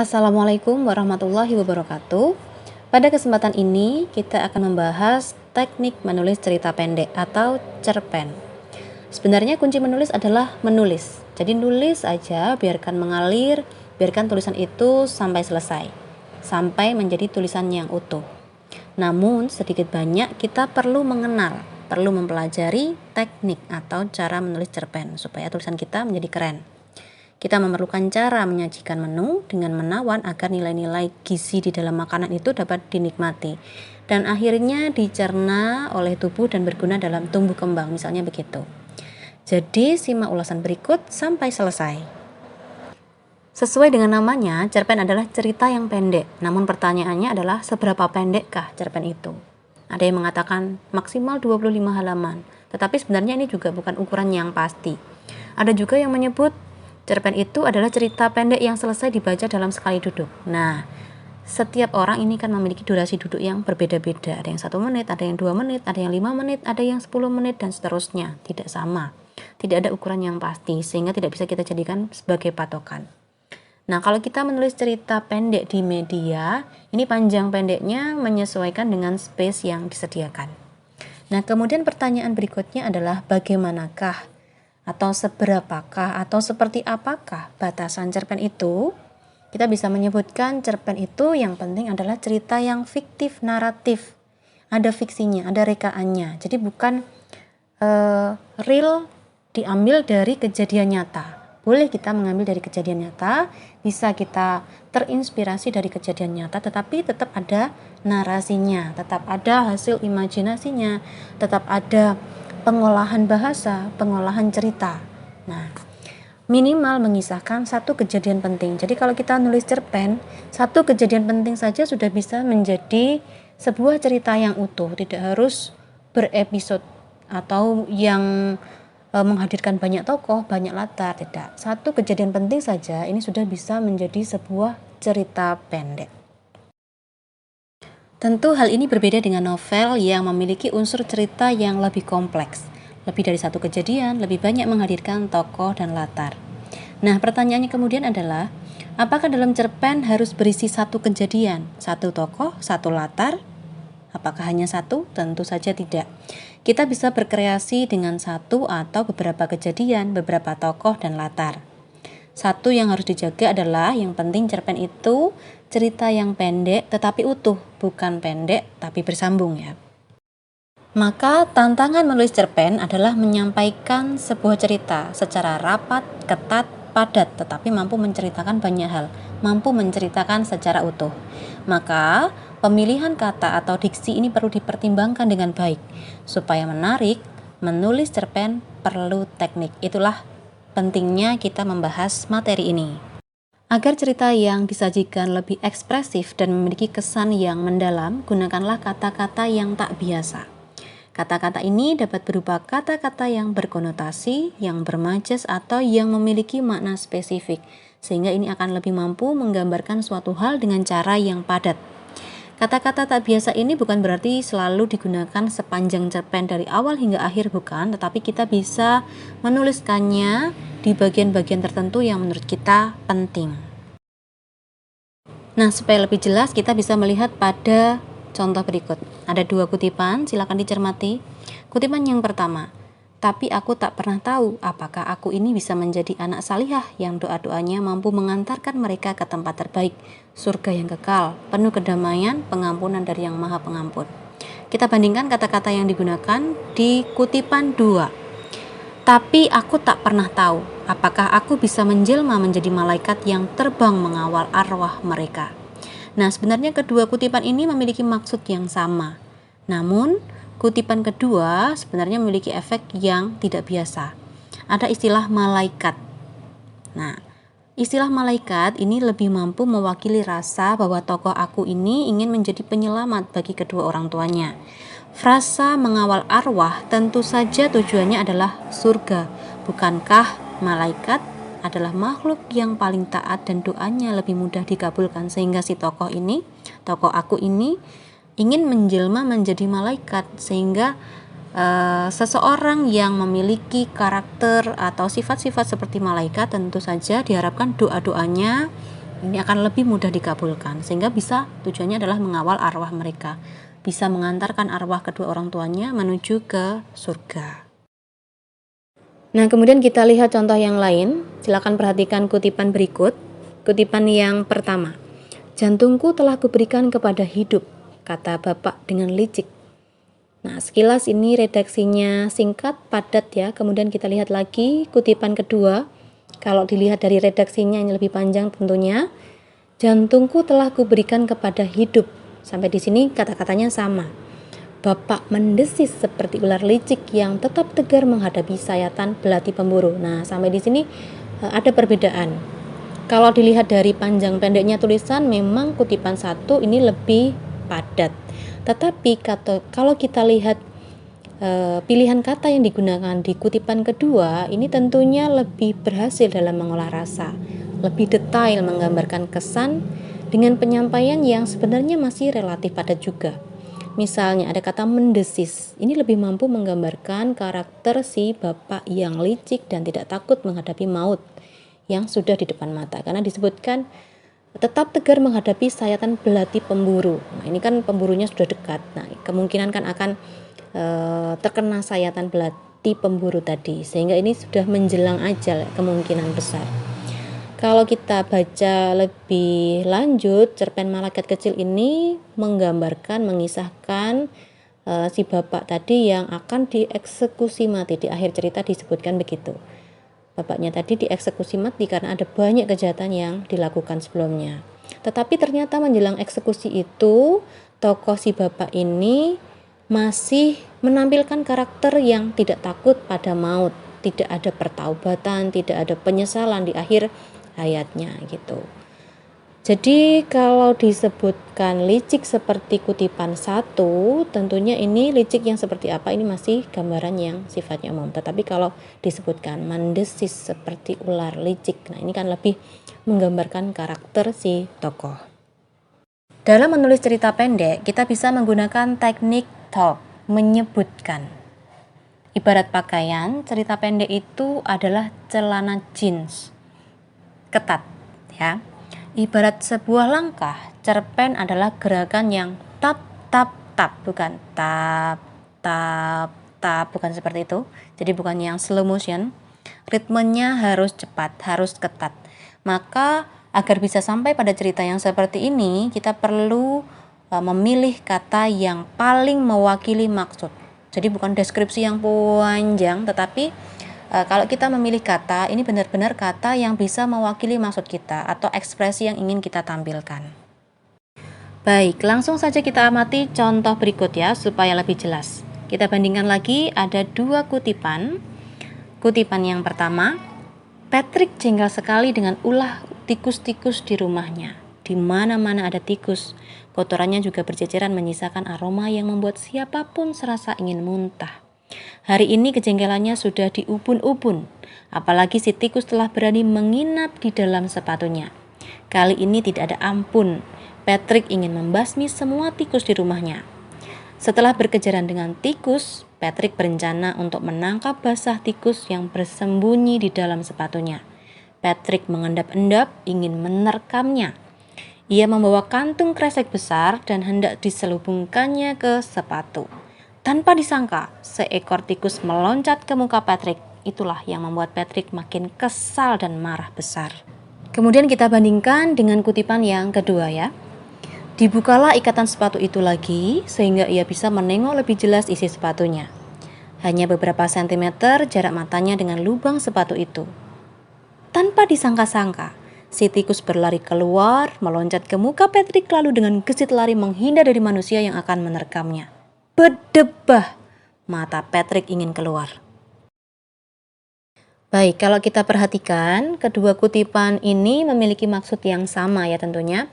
Assalamualaikum warahmatullahi wabarakatuh. Pada kesempatan ini kita akan membahas teknik menulis cerita pendek atau cerpen. Sebenarnya kunci menulis adalah menulis. Jadi nulis aja, biarkan mengalir, biarkan tulisan itu sampai selesai, sampai menjadi tulisan yang utuh. Namun sedikit banyak kita perlu mengenal, perlu mempelajari teknik atau cara menulis cerpen supaya tulisan kita menjadi keren. Kita memerlukan cara menyajikan menu dengan menawan agar nilai-nilai gizi di dalam makanan itu dapat dinikmati dan akhirnya dicerna oleh tubuh dan berguna dalam tumbuh kembang, misalnya begitu. Jadi simak ulasan berikut sampai selesai. Sesuai dengan namanya, cerpen adalah cerita yang pendek. Namun pertanyaannya adalah seberapa pendekkah cerpen itu? Ada yang mengatakan maksimal 25 halaman, tetapi sebenarnya ini juga bukan ukuran yang pasti. Ada juga yang menyebut cerpen itu adalah cerita pendek yang selesai dibaca dalam sekali duduk. Nah, setiap orang ini kan memiliki durasi duduk yang berbeda-beda. Ada yang 1 menit, ada yang 2 menit, ada yang 5 menit, ada yang 10 menit, dan seterusnya. Tidak sama. Tidak ada ukuran yang pasti, sehingga tidak bisa kita jadikan sebagai patokan. Nah, kalau kita menulis cerita pendek di media, ini panjang pendeknya menyesuaikan dengan space yang disediakan. Nah, kemudian pertanyaan berikutnya adalah bagaimanakah atau seberapakah atau seperti apakah batasan cerpen itu? Kita bisa menyebutkan cerpen itu yang penting adalah cerita yang fiktif, naratif. Ada fiksinya, ada rekaannya. Jadi bukan real diambil dari kejadian nyata. Boleh kita mengambil dari kejadian nyata, bisa kita terinspirasi dari kejadian nyata, tetapi tetap ada narasinya, tetap ada hasil imajinasinya, tetap ada pengolahan bahasa, pengolahan cerita. Nah, minimal mengisahkan satu kejadian penting. Jadi kalau kita nulis cerpen, satu kejadian penting saja sudah bisa menjadi sebuah cerita yang utuh. Tidak harus berepisode atau yang menghadirkan banyak tokoh, banyak latar. Tidak. Satu kejadian penting saja ini sudah bisa menjadi sebuah cerita pendek. Tentu hal ini berbeda dengan novel yang memiliki unsur cerita yang lebih kompleks. Lebih dari satu kejadian, lebih banyak menghadirkan tokoh dan latar. Nah, pertanyaannya kemudian adalah, apakah dalam cerpen harus berisi satu kejadian, satu tokoh, satu latar? Apakah hanya satu? Tentu saja tidak. Kita bisa berkreasi dengan satu atau beberapa kejadian, beberapa tokoh dan latar. Satu yang harus dijaga adalah yang penting cerpen itu cerita yang pendek tetapi utuh, bukan pendek tapi bersambung ya. Maka tantangan menulis cerpen adalah menyampaikan sebuah cerita secara rapat, ketat, padat tetapi mampu menceritakan banyak hal, mampu menceritakan secara utuh. Maka pemilihan kata atau diksi ini perlu dipertimbangkan dengan baik. Supaya menarik, menulis cerpen perlu teknik. Itulah pentingnya kita membahas materi ini. Agar cerita yang disajikan lebih ekspresif dan memiliki kesan yang mendalam, gunakanlah kata-kata yang tak biasa. Kata-kata ini dapat berupa kata-kata yang berkonotasi, yang bermajas, atau yang memiliki makna spesifik, sehingga ini akan lebih mampu menggambarkan suatu hal dengan cara yang padat. Kata-kata tak biasa ini bukan berarti selalu digunakan sepanjang cerpen dari awal hingga akhir, bukan, tetapi kita bisa menuliskannya di bagian-bagian tertentu yang menurut kita penting. Nah, supaya lebih jelas kita bisa melihat pada contoh berikut. Ada 2 kutipan, silakan dicermati. Kutipan yang pertama, tapi aku tak pernah tahu apakah aku ini bisa menjadi anak salihah yang doa-doanya mampu mengantarkan mereka ke tempat terbaik, surga yang kekal, penuh kedamaian, pengampunan dari Yang Maha Pengampun. Kita bandingkan kata-kata yang digunakan di kutipan 2. Tapi aku tak pernah tahu apakah aku bisa menjelma menjadi malaikat yang terbang mengawal arwah mereka. Nah, sebenarnya kedua kutipan ini memiliki maksud yang sama. Namun, kutipan kedua sebenarnya memiliki efek yang tidak biasa. Ada istilah malaikat. Nah, istilah malaikat ini lebih mampu mewakili rasa bahwa tokoh aku ini ingin menjadi penyelamat bagi kedua orang tuanya. Frasa mengawal arwah tentu saja tujuannya adalah surga. Bukankah malaikat adalah makhluk yang paling taat dan doanya lebih mudah dikabulkan, sehingga si tokoh aku ini ingin menjelma menjadi malaikat, sehingga seseorang yang memiliki karakter atau sifat-sifat seperti malaikat tentu saja diharapkan doa-doanya Ini akan lebih mudah dikabulkan, sehingga tujuannya adalah mengawal arwah mereka, bisa mengantarkan arwah kedua orang tuanya menuju ke surga. Nah, kemudian kita lihat contoh yang lain. Silakan perhatikan kutipan berikut. Kutipan yang pertama. Jantungku telah kuberikan kepada hidup, kata bapak dengan licik. Nah, sekilas ini redaksinya singkat, padat ya. Kemudian kita lihat lagi kutipan kedua. Kalau dilihat dari redaksinya ini lebih panjang tentunya. Jantungku telah kuberikan kepada hidup. Sampai di sini kata-katanya sama. Bapak mendesis seperti ular licik yang tetap tegar menghadapi sayatan belati pemburu. Nah, sampai di sini ada perbedaan. Kalau dilihat dari panjang pendeknya tulisan, memang kutipan 1 ini lebih padat. Tetapi kalau kita lihat pilihan kata yang digunakan di kutipan kedua, ini tentunya lebih berhasil dalam mengolah rasa, lebih detail menggambarkan kesan dengan penyampaian yang sebenarnya masih relatif padat juga. Misalnya ada kata mendesis, ini lebih mampu menggambarkan karakter si bapak yang licik dan tidak takut menghadapi maut yang sudah di depan mata, karena disebutkan tetap tegar menghadapi sayatan belati pemburu. Nah, ini kan pemburunya sudah dekat. Nah, kemungkinan kan akan terkena sayatan belati pemburu tadi, sehingga ini sudah menjelang ajal kemungkinan besar. Kalau kita baca lebih lanjut, cerpen Malaikat Kecil ini menggambarkan, mengisahkan si bapak tadi yang akan dieksekusi mati. Di akhir cerita disebutkan begitu. Bapaknya tadi dieksekusi mati karena ada banyak kejahatan yang dilakukan sebelumnya. Tetapi ternyata menjelang eksekusi itu, tokoh si bapak ini masih menampilkan karakter yang tidak takut pada maut, tidak ada pertaubatan, tidak ada penyesalan di akhir hayatnya gitu. Jadi kalau disebutkan licik seperti kutipan 1, tentunya ini licik yang seperti apa, ini masih gambaran yang sifatnya umum. Tetapi kalau disebutkan mendesis seperti ular licik, nah ini kan lebih menggambarkan karakter si tokoh. Dalam menulis cerita pendek, kita bisa menggunakan teknik talk, menyebutkan. Ibarat pakaian, cerita pendek itu adalah celana jeans, ketat ya. Ibarat sebuah langkah, cerpen adalah gerakan yang tap tap tap, bukan tap tap tap, bukan seperti itu. Jadi bukan yang slow motion. Ritmenya harus cepat, harus ketat. Maka agar bisa sampai pada cerita yang seperti ini, kita perlu memilih kata yang paling mewakili maksud. Jadi bukan deskripsi yang panjang, tetapi kalau kita memilih kata, ini benar-benar kata yang bisa mewakili maksud kita atau ekspresi yang ingin kita tampilkan. Baik, langsung saja kita amati contoh berikut ya, supaya lebih jelas. Kita bandingkan lagi, ada 2 kutipan. Kutipan yang pertama, Patrick jengkel sekali dengan ulah tikus-tikus di rumahnya. Di mana-mana ada tikus. Kotorannya juga berceceran menyisakan aroma yang membuat siapapun serasa ingin muntah. Hari ini kejengkelannya sudah di ubun-ubun, apalagi si tikus telah berani menginap di dalam sepatunya. Kali ini tidak ada ampun, Patrick ingin membasmi semua tikus di rumahnya. Setelah berkejaran dengan tikus, Patrick berencana untuk menangkap basah tikus yang bersembunyi di dalam sepatunya. Patrick mengendap-endap ingin menerkamnya. Ia membawa kantung kresek besar dan hendak diselubungkannya ke sepatu. Tanpa disangka, seekor tikus meloncat ke muka Patrick. Itulah yang membuat Patrick makin kesal dan marah besar. Kemudian kita bandingkan dengan kutipan yang kedua ya. Dibukalah ikatan sepatu itu lagi, sehingga ia bisa menengok lebih jelas isi sepatunya. Hanya beberapa sentimeter jarak matanya dengan lubang sepatu itu. Tanpa disangka-sangka, si tikus berlari keluar, meloncat ke muka Patrick lalu dengan gesit lari menghindar dari manusia yang akan menerkamnya. Berdebah, mata Patrick ingin keluar. Baik, kalau kita perhatikan, kedua kutipan ini memiliki maksud yang sama ya tentunya.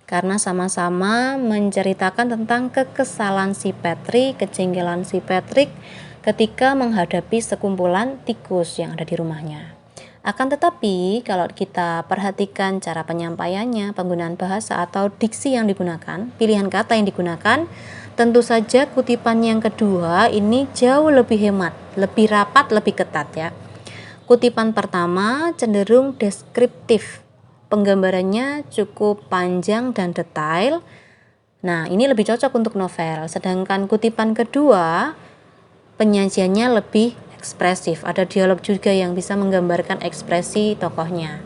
Karena sama-sama menceritakan tentang kekesalan si Patrick, kejengkelan si Patrick ketika menghadapi sekumpulan tikus yang ada di rumahnya. Akan tetapi, kalau kita perhatikan cara penyampaiannya, penggunaan bahasa atau diksi yang digunakan, pilihan kata yang digunakan, tentu saja kutipan yang kedua ini jauh lebih hemat, lebih rapat, lebih ketat ya. Kutipan pertama cenderung deskriptif. penggambarannya cukup panjang dan detail. Nah, ini lebih cocok untuk novel. Sedangkan kutipan kedua, penyajiannya lebih ekspresif. Ada dialog juga yang bisa menggambarkan ekspresi tokohnya.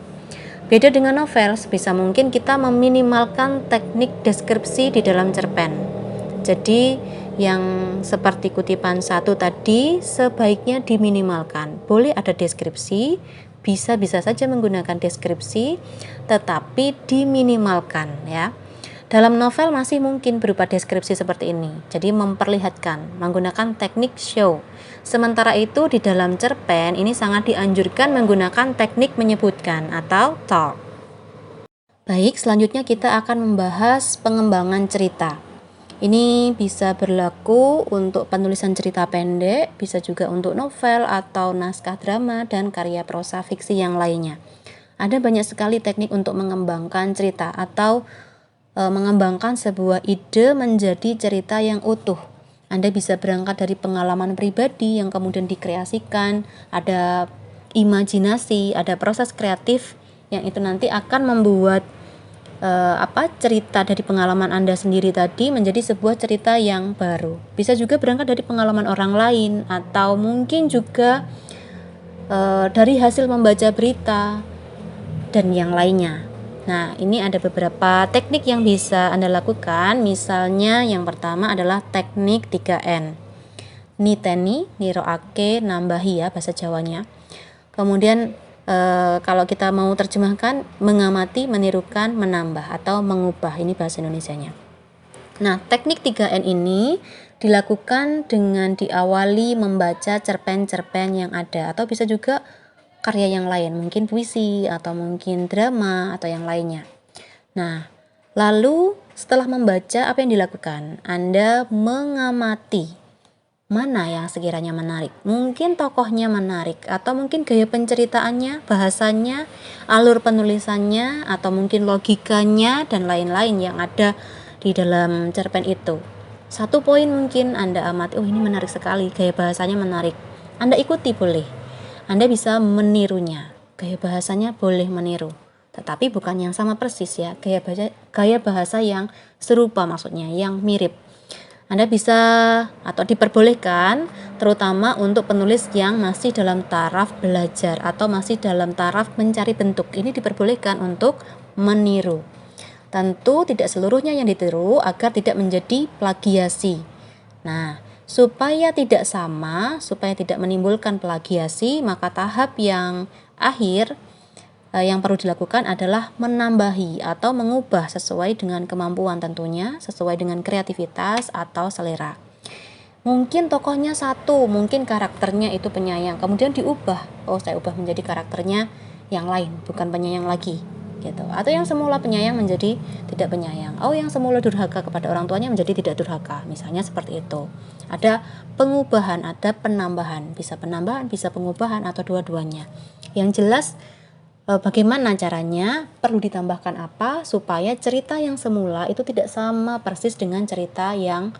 Beda dengan novel, sebisa mungkin kita meminimalkan teknik deskripsi di dalam cerpen. Jadi, yang seperti kutipan 1 tadi sebaiknya diminimalkan. Boleh ada deskripsi, bisa saja menggunakan deskripsi, tetapi diminimalkan ya. Dalam novel masih mungkin berupa deskripsi seperti ini, jadi memperlihatkan menggunakan teknik show. Sementara itu di dalam cerpen ini sangat dianjurkan menggunakan teknik menyebutkan atau talk. Baik, selanjutnya kita akan membahas pengembangan cerita. Ini bisa berlaku untuk penulisan cerita pendek, bisa juga untuk novel atau naskah drama dan karya prosa fiksi yang lainnya. Ada banyak sekali teknik untuk mengembangkan cerita atau mengembangkan sebuah ide menjadi cerita yang utuh. Anda bisa berangkat dari pengalaman pribadi yang kemudian dikreasikan, ada imajinasi, ada proses kreatif yang itu nanti akan membuat cerita dari pengalaman Anda sendiri tadi menjadi sebuah cerita yang baru. Bisa juga berangkat dari pengalaman orang lain atau mungkin juga dari hasil membaca berita dan yang lainnya. Nah, ini ada beberapa teknik yang bisa Anda lakukan. Misalnya yang pertama adalah teknik 3N. Niteni, niroake, nambahi ya bahasa Jawanya. Kemudian kalau kita mau terjemahkan, mengamati, menirukan, menambah atau mengubah, ini bahasa Indonesianya. Nah, teknik 3N ini dilakukan dengan diawali membaca cerpen-cerpen yang ada atau bisa juga karya yang lain, mungkin puisi atau mungkin drama atau yang lainnya. Nah, lalu setelah membaca apa yang dilakukan? Anda mengamati mana yang sekiranya menarik. Mungkin tokohnya menarik, atau mungkin gaya penceritaannya, bahasanya, alur penulisannya, atau mungkin logikanya, dan lain-lain yang ada di dalam cerpen itu. Satu poin mungkin Anda amati, oh ini menarik sekali, gaya bahasanya menarik. Anda ikuti boleh. Anda bisa menirunya. Gaya bahasanya boleh meniru. Tetapi bukan yang sama persis ya, gaya bahasa yang serupa maksudnya, yang mirip. Anda bisa atau diperbolehkan terutama untuk penulis yang masih dalam taraf belajar atau masih dalam taraf mencari bentuk. Ini diperbolehkan untuk meniru. Tentu tidak seluruhnya yang ditiru agar tidak menjadi plagiasi. Nah, supaya tidak sama, supaya tidak menimbulkan plagiasi, maka tahap yang akhir yang perlu dilakukan adalah menambahi atau mengubah sesuai dengan kemampuan tentunya, sesuai dengan kreativitas atau selera. Mungkin tokohnya satu, mungkin karakternya itu penyayang, kemudian diubah, oh saya ubah menjadi karakternya yang lain, bukan penyayang lagi gitu. Atau yang semula penyayang menjadi tidak penyayang, oh yang semula durhaka kepada orang tuanya menjadi tidak durhaka, misalnya seperti itu. Ada pengubahan, ada penambahan, bisa penambahan, bisa pengubahan atau dua-duanya. Yang jelas bagaimana caranya, perlu ditambahkan apa supaya cerita yang semula itu tidak sama persis dengan cerita yang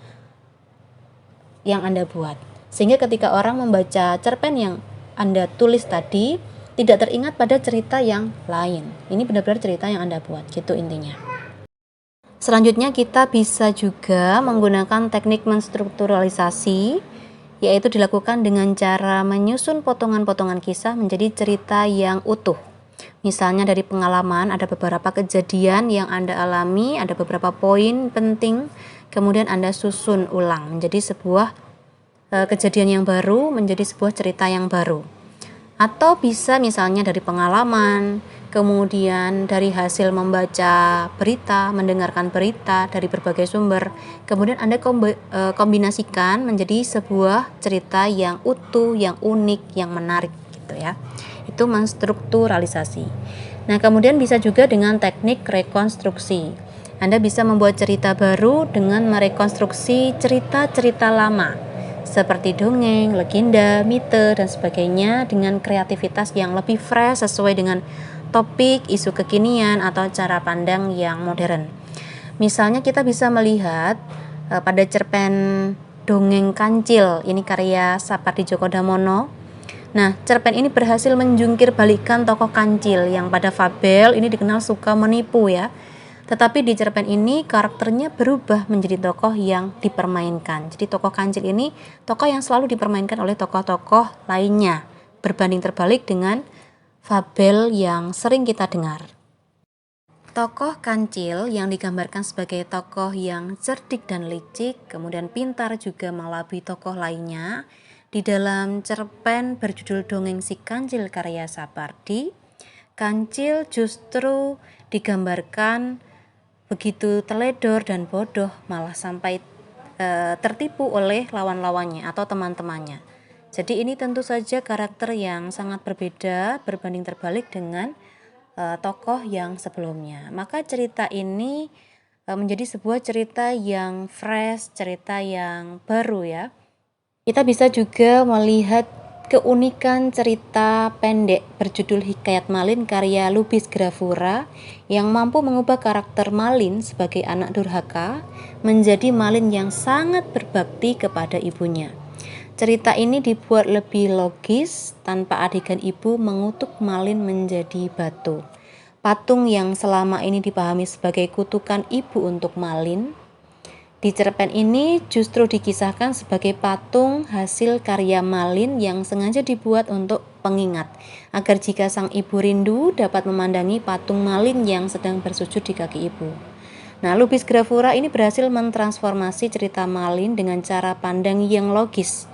Anda buat. Sehingga ketika orang membaca cerpen yang Anda tulis tadi, tidak teringat pada cerita yang lain. Ini benar-benar cerita yang Anda buat, gitu intinya. Selanjutnya kita bisa juga menggunakan teknik menstrukturalisasi, yaitu dilakukan dengan cara menyusun potongan-potongan kisah menjadi cerita yang utuh. Misalnya dari pengalaman, ada beberapa kejadian yang Anda alami, ada beberapa poin penting, kemudian Anda susun ulang menjadi sebuah kejadian yang baru, menjadi sebuah cerita yang baru. Atau bisa misalnya dari pengalaman, kemudian dari hasil membaca berita, mendengarkan berita dari berbagai sumber, kemudian Anda kombinasikan menjadi sebuah cerita yang utuh, yang unik, yang menarik gitu ya. Itu menstrukturalisasi. Nah, kemudian bisa juga dengan teknik rekonstruksi. Anda bisa membuat cerita baru dengan merekonstruksi cerita-cerita lama, seperti dongeng, legenda, mite, dan sebagainya dengan kreativitas yang lebih fresh sesuai dengan topik, isu kekinian, atau cara pandang yang modern. Misalnya kita bisa melihat pada cerpen Dongeng Kancil, ini karya Sapardi Djoko Damono. Nah, cerpen ini berhasil menjungkir balikan tokoh kancil yang pada fabel ini dikenal suka menipu ya. Tetapi di cerpen ini karakternya berubah menjadi tokoh yang dipermainkan. Jadi tokoh kancil ini tokoh yang selalu dipermainkan oleh tokoh-tokoh lainnya, berbanding terbalik dengan fabel yang sering kita dengar. Tokoh kancil yang digambarkan sebagai tokoh yang cerdik dan licik, kemudian pintar juga mengelabui tokoh lainnya. Di dalam cerpen berjudul Dongeng Si Kancil karya Sapardi, kancil justru digambarkan begitu teledor dan bodoh, malah sampai tertipu oleh lawan-lawannya atau teman-temannya. Jadi ini tentu saja karakter yang sangat berbeda, berbanding terbalik dengan tokoh yang sebelumnya. Maka cerita ini menjadi sebuah cerita yang fresh, cerita yang baru ya. Kita bisa juga melihat keunikan cerita pendek berjudul Hikayat Malin karya Lubis Gravura yang mampu mengubah karakter Malin sebagai anak durhaka menjadi Malin yang sangat berbakti kepada ibunya. Cerita ini dibuat lebih logis tanpa adegan ibu mengutuk Malin menjadi batu. Patung yang selama ini dipahami sebagai kutukan ibu untuk Malin, di cerpen ini justru dikisahkan sebagai patung hasil karya Malin yang sengaja dibuat untuk pengingat, agar jika sang ibu rindu dapat memandangi patung Malin yang sedang bersujud di kaki ibu. Nah, Lubis Gravura ini berhasil mentransformasi cerita Malin dengan cara pandang yang logis,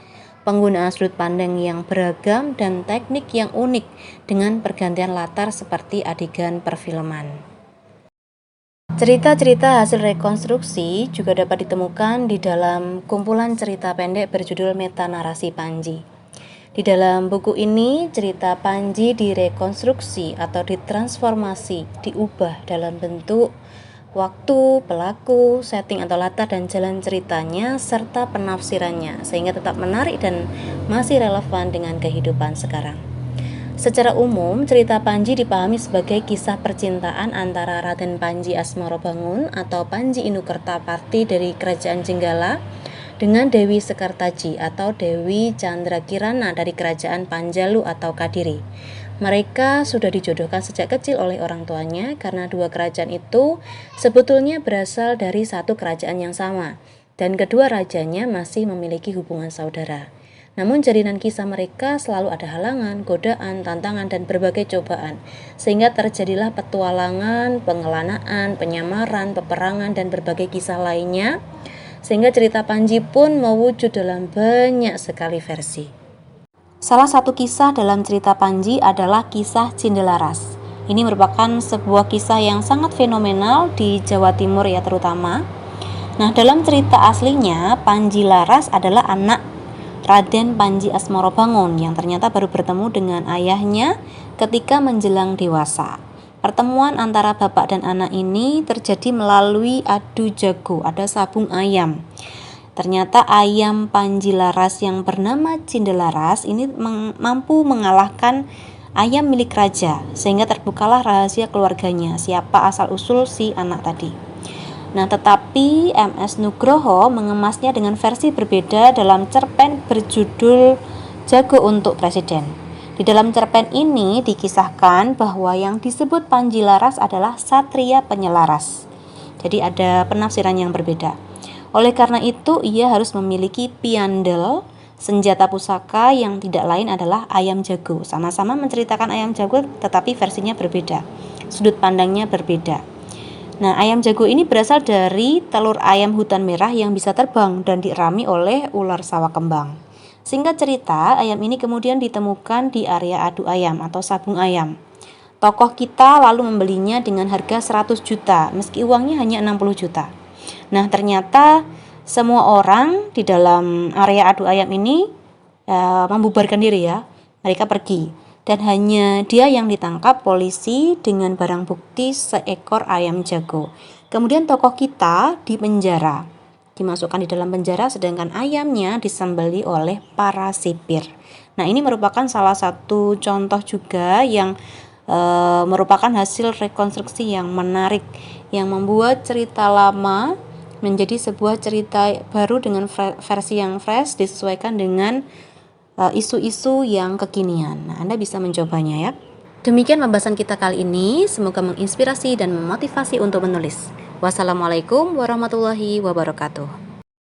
penggunaan sudut pandang yang beragam, dan teknik yang unik dengan pergantian latar seperti adegan perfilman. Cerita-cerita hasil rekonstruksi juga dapat ditemukan di dalam kumpulan cerita pendek berjudul Meta Narasi Panji. Di dalam buku ini, cerita Panji direkonstruksi atau ditransformasi, diubah dalam bentuk waktu, pelaku, setting atau latar dan jalan ceritanya serta penafsirannya sehingga tetap menarik dan masih relevan dengan kehidupan sekarang. Secara umum, cerita Panji dipahami sebagai kisah percintaan antara Raden Panji Asmorobangun atau Panji Inukertapati dari Kerajaan Jenggala dengan Dewi Sekartaji atau Dewi Candrakirana dari Kerajaan Panjalu atau Kadiri. Mereka sudah dijodohkan sejak kecil oleh orang tuanya karena dua kerajaan itu sebetulnya berasal dari satu kerajaan yang sama dan kedua rajanya masih memiliki hubungan saudara. Namun jalinan kisah mereka selalu ada halangan, godaan, tantangan, dan berbagai cobaan, sehingga terjadilah petualangan, pengelanaan, penyamaran, peperangan, dan berbagai kisah lainnya, sehingga cerita Panji pun mewujud dalam banyak sekali versi. Salah satu kisah dalam cerita Panji adalah kisah Cindelaras. Ini merupakan sebuah kisah yang sangat fenomenal di Jawa Timur ya terutama. Nah, dalam cerita aslinya, Panji Laras adalah anak Raden Panji Asmorobangun yang ternyata baru bertemu dengan ayahnya ketika menjelang dewasa. Pertemuan antara bapak dan anak ini terjadi melalui adu jago, ada sabung ayam. Ternyata ayam Panji Laras yang bernama Cindelaras ini mampu mengalahkan ayam milik raja, sehingga terbukalah rahasia keluarganya, siapa asal-usul si anak tadi. Nah, tetapi MS Nugroho mengemasnya dengan versi berbeda dalam cerpen berjudul Jago untuk Presiden. Di dalam cerpen ini dikisahkan bahwa yang disebut Panji Laras adalah satria penyelaras. Jadi ada penafsiran yang berbeda. Oleh karena itu, ia harus memiliki piandel, senjata pusaka yang tidak lain adalah ayam jago. Sama-sama menceritakan ayam jago tetapi versinya berbeda. Sudut pandangnya berbeda. Nah, ayam jago ini berasal dari telur ayam hutan merah yang bisa terbang dan dirami oleh ular sawah kembang. Singkat cerita, ayam ini kemudian ditemukan di area adu ayam atau sabung ayam. Tokoh kita lalu membelinya dengan harga 100 juta, meski uangnya hanya 60 juta. Nah, ternyata semua orang di dalam area adu ayam ini membubarkan diri ya. Mereka pergi. Dan hanya dia yang ditangkap polisi dengan barang bukti seekor ayam jago. Kemudian tokoh kita dipenjara, dimasukkan di dalam penjara, sedangkan ayamnya disembeli oleh para sipir. Nah, ini merupakan salah satu contoh juga yang merupakan hasil rekonstruksi yang menarik, yang membuat cerita lama menjadi sebuah cerita baru dengan versi yang fresh, disesuaikan dengan isu-isu yang kekinian. Nah, Anda bisa mencobanya ya. Demikian pembahasan kita kali ini, semoga menginspirasi dan memotivasi untuk menulis. Wassalamualaikum warahmatullahi wabarakatuh.